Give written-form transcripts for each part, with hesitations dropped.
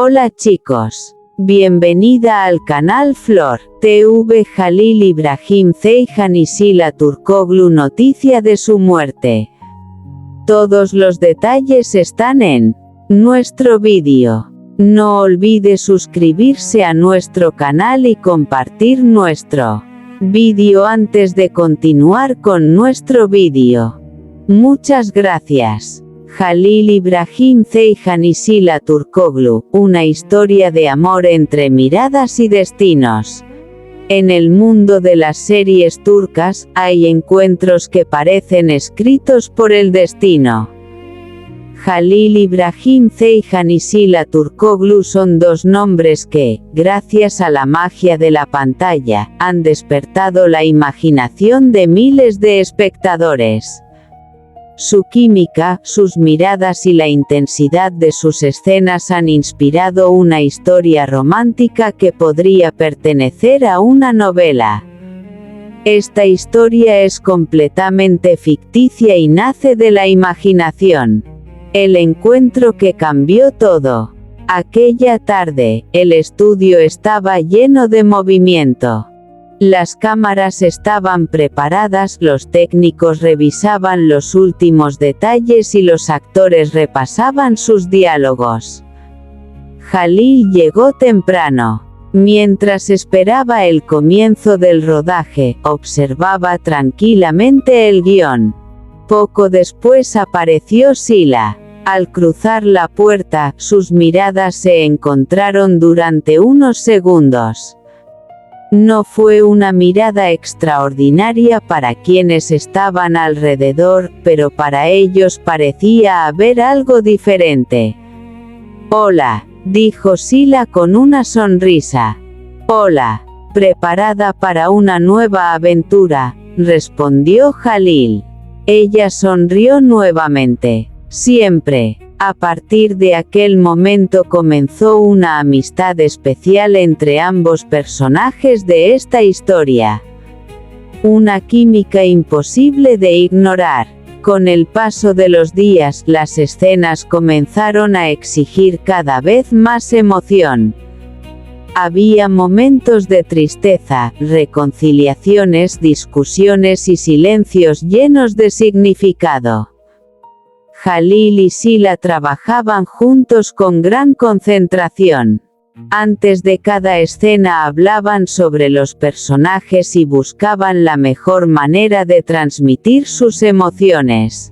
Hola chicos. Bienvenida al canal Flor TV. Halil İbrahim Ceyhan y Sila Turkoglu, noticia de su muerte. Todos los detalles están en nuestro vídeo. No olvide suscribirse a nuestro canal y compartir nuestro vídeo antes de continuar con nuestro vídeo. Muchas gracias. Halil İbrahim Ceyhan y Sila Turkoglu, una historia de amor entre miradas y destinos. En el mundo de las series turcas, hay encuentros que parecen escritos por el destino. Halil İbrahim Ceyhan y Sila Turkoglu son dos nombres que, gracias a la magia de la pantalla, han despertado la imaginación de miles de espectadores. Su química, sus miradas y la intensidad de sus escenas han inspirado una historia romántica que podría pertenecer a una novela. Esta historia es completamente ficticia y nace de la imaginación. El encuentro que cambió todo. Aquella tarde, el estudio estaba lleno de movimiento. Las cámaras estaban preparadas, los técnicos revisaban los últimos detalles y los actores repasaban sus diálogos. Halil llegó temprano. Mientras esperaba el comienzo del rodaje, observaba tranquilamente el guión. Poco después apareció Sila. Al cruzar la puerta, sus miradas se encontraron durante unos segundos. No fue una mirada extraordinaria para quienes estaban alrededor, pero para ellos parecía haber algo diferente. «Hola», dijo Sila con una sonrisa. «Hola. ¿Preparada para una nueva aventura?», respondió Halil. Ella sonrió nuevamente. «Siempre». A partir de aquel momento comenzó una amistad especial entre ambos personajes de esta historia. Una química imposible de ignorar. Con el paso de los días, las escenas comenzaron a exigir cada vez más emoción. Había momentos de tristeza, reconciliaciones, discusiones y silencios llenos de significado. Halil y Sila trabajaban juntos con gran concentración. Antes de cada escena hablaban sobre los personajes y buscaban la mejor manera de transmitir sus emociones.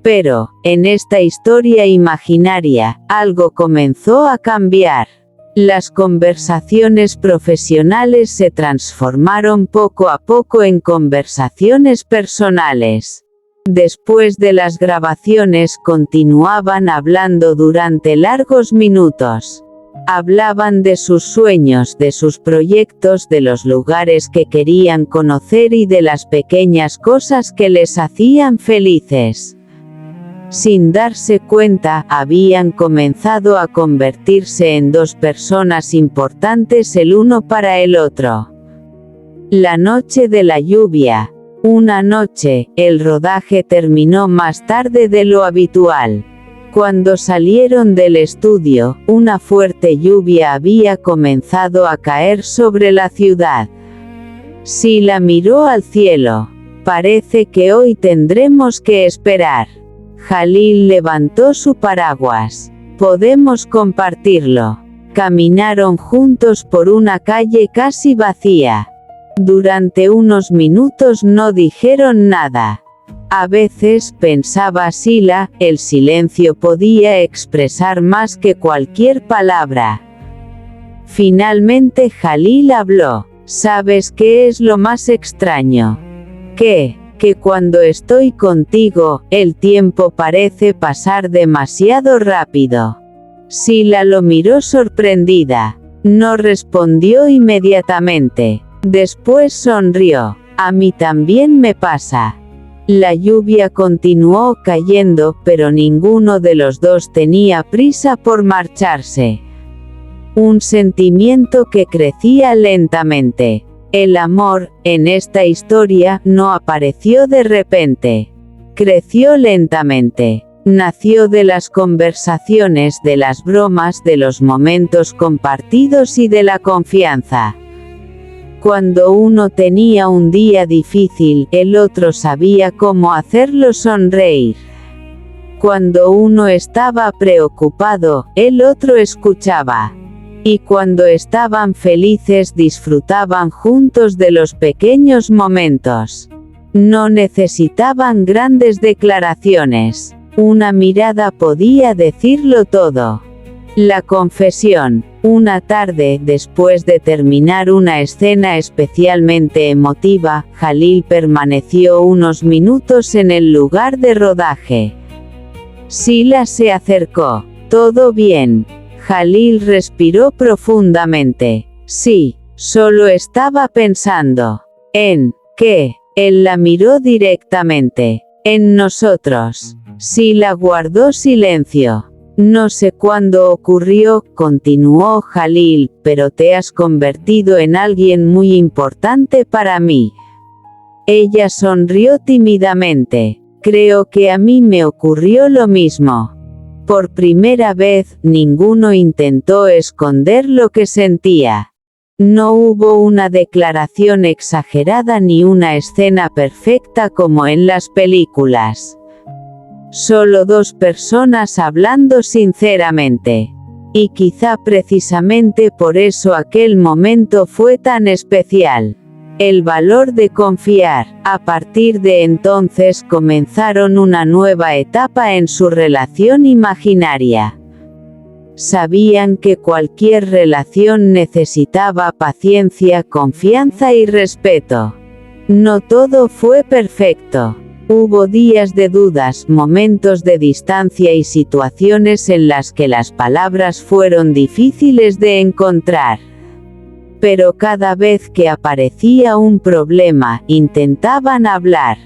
Pero, en esta historia imaginaria, algo comenzó a cambiar. Las conversaciones profesionales se transformaron poco a poco en conversaciones personales. Después de las grabaciones continuaban hablando durante largos minutos. Hablaban de sus sueños, de sus proyectos, de los lugares que querían conocer y de las pequeñas cosas que les hacían felices. Sin darse cuenta, habían comenzado a convertirse en dos personas importantes el uno para el otro. La noche de la lluvia. Una noche, el rodaje terminó más tarde de lo habitual. Cuando salieron del estudio, una fuerte lluvia había comenzado a caer sobre la ciudad. Sila miró al cielo. «Parece que hoy tendremos que esperar». Halil levantó su paraguas. «Podemos compartirlo». Caminaron juntos por una calle casi vacía. Durante unos minutos no dijeron nada. A veces, pensaba Sila, el silencio podía expresar más que cualquier palabra. Finalmente Halil habló. «¿Sabes qué es lo más extraño? Que cuando estoy contigo, el tiempo parece pasar demasiado rápido». Sila lo miró sorprendida. No respondió inmediatamente. Después sonrió. «A mí también me pasa». La lluvia continuó cayendo, pero ninguno de los dos tenía prisa por marcharse. Un sentimiento que crecía lentamente. El amor, en esta historia, no apareció de repente. Creció lentamente. Nació de las conversaciones, de las bromas, de los momentos compartidos y de la confianza. Cuando uno tenía un día difícil, el otro sabía cómo hacerlo sonreír. Cuando uno estaba preocupado, el otro escuchaba. Y cuando estaban felices disfrutaban juntos de los pequeños momentos. No necesitaban grandes declaraciones. Una mirada podía decirlo todo. La confesión. Una tarde, después de terminar una escena especialmente emotiva, Jalil permaneció unos minutos en el lugar de rodaje. Sila se acercó. ¿Todo bien? Jalil respiró profundamente. Sí, solo estaba pensando. ¿En qué? Él la miró directamente. En nosotros. Sila guardó silencio. No sé cuándo ocurrió, continuó Jalil, pero te has convertido en alguien muy importante para mí. Ella sonrió tímidamente. Creo que a mí me ocurrió lo mismo. Por primera vez, ninguno intentó esconder lo que sentía. No hubo una declaración exagerada ni una escena perfecta como en las películas. Solo dos personas hablando sinceramente. Y quizá precisamente por eso aquel momento fue tan especial. El valor de confiar. A partir de entonces comenzaron una nueva etapa en su relación imaginaria. Sabían que cualquier relación necesitaba paciencia, confianza y respeto. No todo fue perfecto. Hubo días de dudas, momentos de distancia y situaciones en las que las palabras fueron difíciles de encontrar. Pero cada vez que aparecía un problema, intentaban hablar.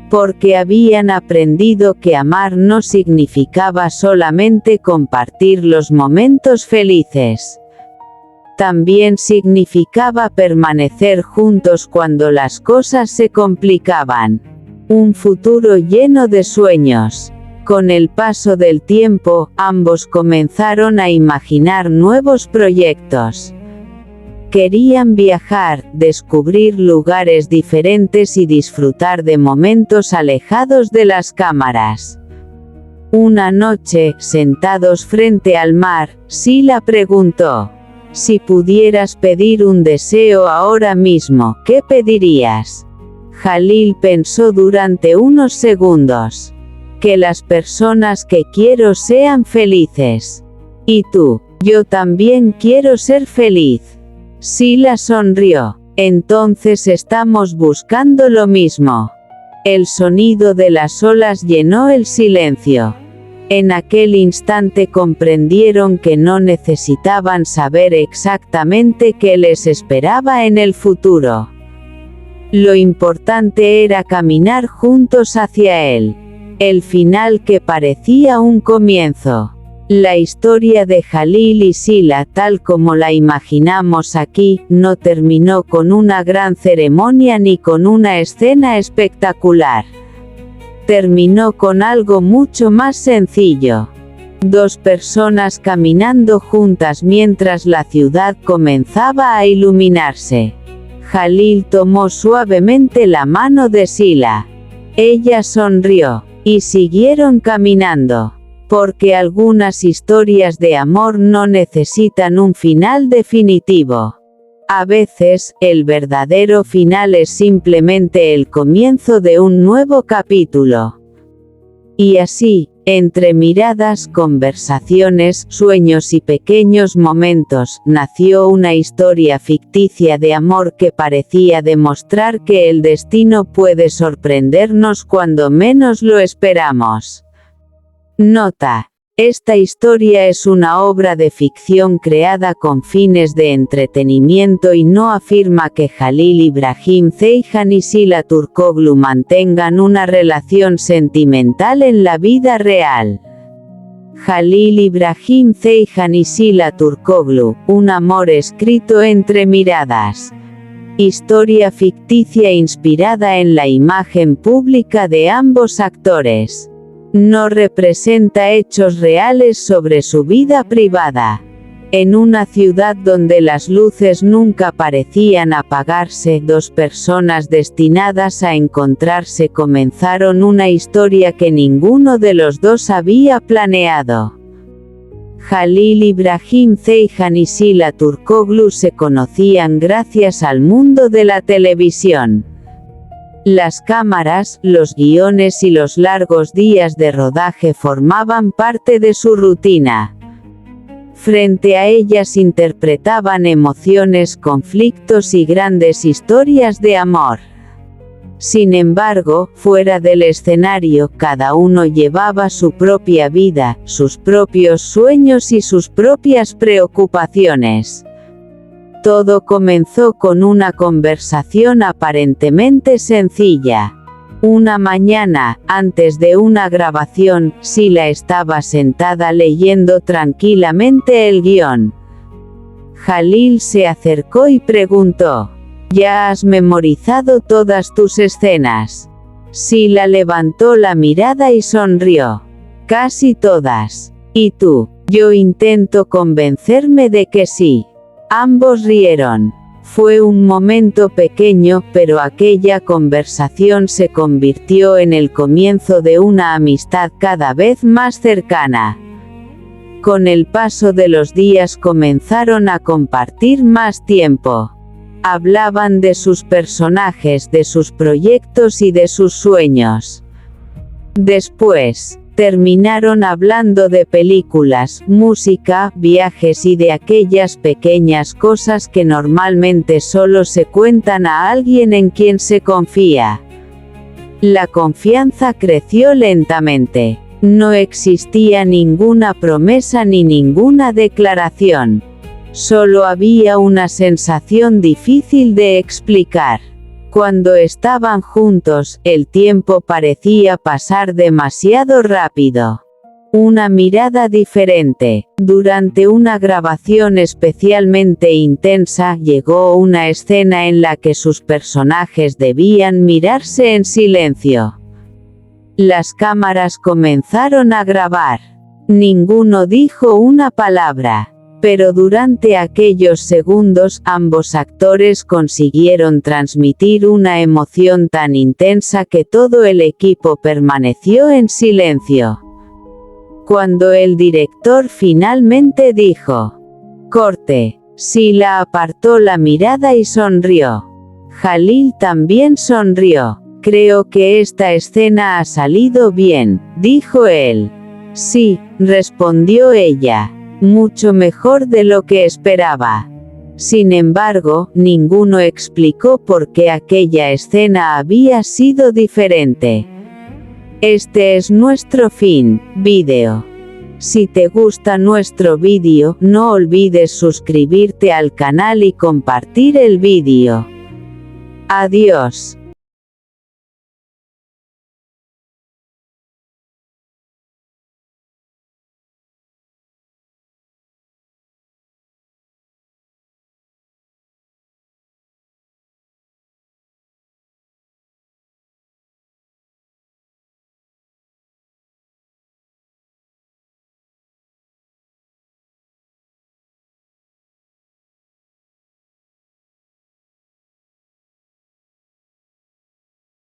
Porque habían aprendido que amar no significaba solamente compartir los momentos felices. También significaba permanecer juntos cuando las cosas se complicaban. Un futuro lleno de sueños. Con el paso del tiempo, ambos comenzaron a imaginar nuevos proyectos. Querían viajar, descubrir lugares diferentes y disfrutar de momentos alejados de las cámaras. Una noche, sentados frente al mar, Sila preguntó: si pudieras pedir un deseo ahora mismo, ¿qué pedirías? Jalil pensó durante unos segundos. Que las personas que quiero sean felices. ¿Y tú? Yo también quiero ser feliz. Sila sonrió. Entonces estamos buscando lo mismo. El sonido de las olas llenó el silencio. En aquel instante comprendieron que no necesitaban saber exactamente qué les esperaba en el futuro. Lo importante era caminar juntos hacia él. El final que parecía un comienzo. La historia de Jalil y Sila, tal como la imaginamos aquí, no terminó con una gran ceremonia ni con una escena espectacular. Terminó con algo mucho más sencillo. Dos personas caminando juntas mientras la ciudad comenzaba a iluminarse. Jalil tomó suavemente la mano de Sila. Ella sonrió, y siguieron caminando. Porque algunas historias de amor no necesitan un final definitivo. A veces, el verdadero final es simplemente el comienzo de un nuevo capítulo. Y así, entre miradas, conversaciones, sueños y pequeños momentos, nació una historia ficticia de amor que parecía demostrar que el destino puede sorprendernos cuando menos lo esperamos. Nota: esta historia es una obra de ficción creada con fines de entretenimiento y no afirma que Jalil Ibrahim Ceyhan y Sila Turkoglu mantengan una relación sentimental en la vida real. Jalil Ibrahim Ceyhan y Sila Turkoglu, un amor escrito entre miradas. Historia ficticia inspirada en la imagen pública de ambos actores. No representa hechos reales sobre su vida privada. En una ciudad donde las luces nunca parecían apagarse, dos personas destinadas a encontrarse comenzaron una historia que ninguno de los dos había planeado. Halil Ibrahim Ceyhan y Sila Turkoglu se conocían gracias al mundo de la televisión. Las cámaras, los guiones y los largos días de rodaje formaban parte de su rutina. Frente a ellas interpretaban emociones, conflictos y grandes historias de amor. Sin embargo, fuera del escenario, cada uno llevaba su propia vida, sus propios sueños y sus propias preocupaciones. Todo comenzó con una conversación aparentemente sencilla. Una mañana, antes de una grabación, Sila estaba sentada leyendo tranquilamente el guión. Halil se acercó y preguntó: ¿Ya has memorizado todas tus escenas? Sila levantó la mirada y sonrió. Casi todas. ¿Y tú? Yo intento convencerme de que sí. Ambos rieron. Fue un momento pequeño, pero aquella conversación se convirtió en el comienzo de una amistad cada vez más cercana. Con el paso de los días comenzaron a compartir más tiempo. Hablaban de sus personajes, de sus proyectos y de sus sueños. Después, terminaron hablando de películas, música, viajes y de aquellas pequeñas cosas que normalmente solo se cuentan a alguien en quien se confía. La confianza creció lentamente. No existía ninguna promesa ni ninguna declaración. Solo había una sensación difícil de explicar. Cuando estaban juntos, el tiempo parecía pasar demasiado rápido. Una mirada diferente. Durante una grabación especialmente intensa, llegó una escena en la que sus personajes debían mirarse en silencio. Las cámaras comenzaron a grabar. Ninguno dijo una palabra. Pero durante aquellos segundos, ambos actores consiguieron transmitir una emoción tan intensa que todo el equipo permaneció en silencio. Cuando el director finalmente dijo: «Corte», Sila apartó la mirada y sonrió. Halil también sonrió. «Creo que esta escena ha salido bien», dijo él. «Sí», respondió ella. «Mucho mejor de lo que esperaba». Sin embargo, ninguno explicó por qué aquella escena había sido diferente. Este es nuestro fin, vídeo. Si te gusta nuestro vídeo, no olvides suscribirte al canal y compartir el vídeo. Adiós.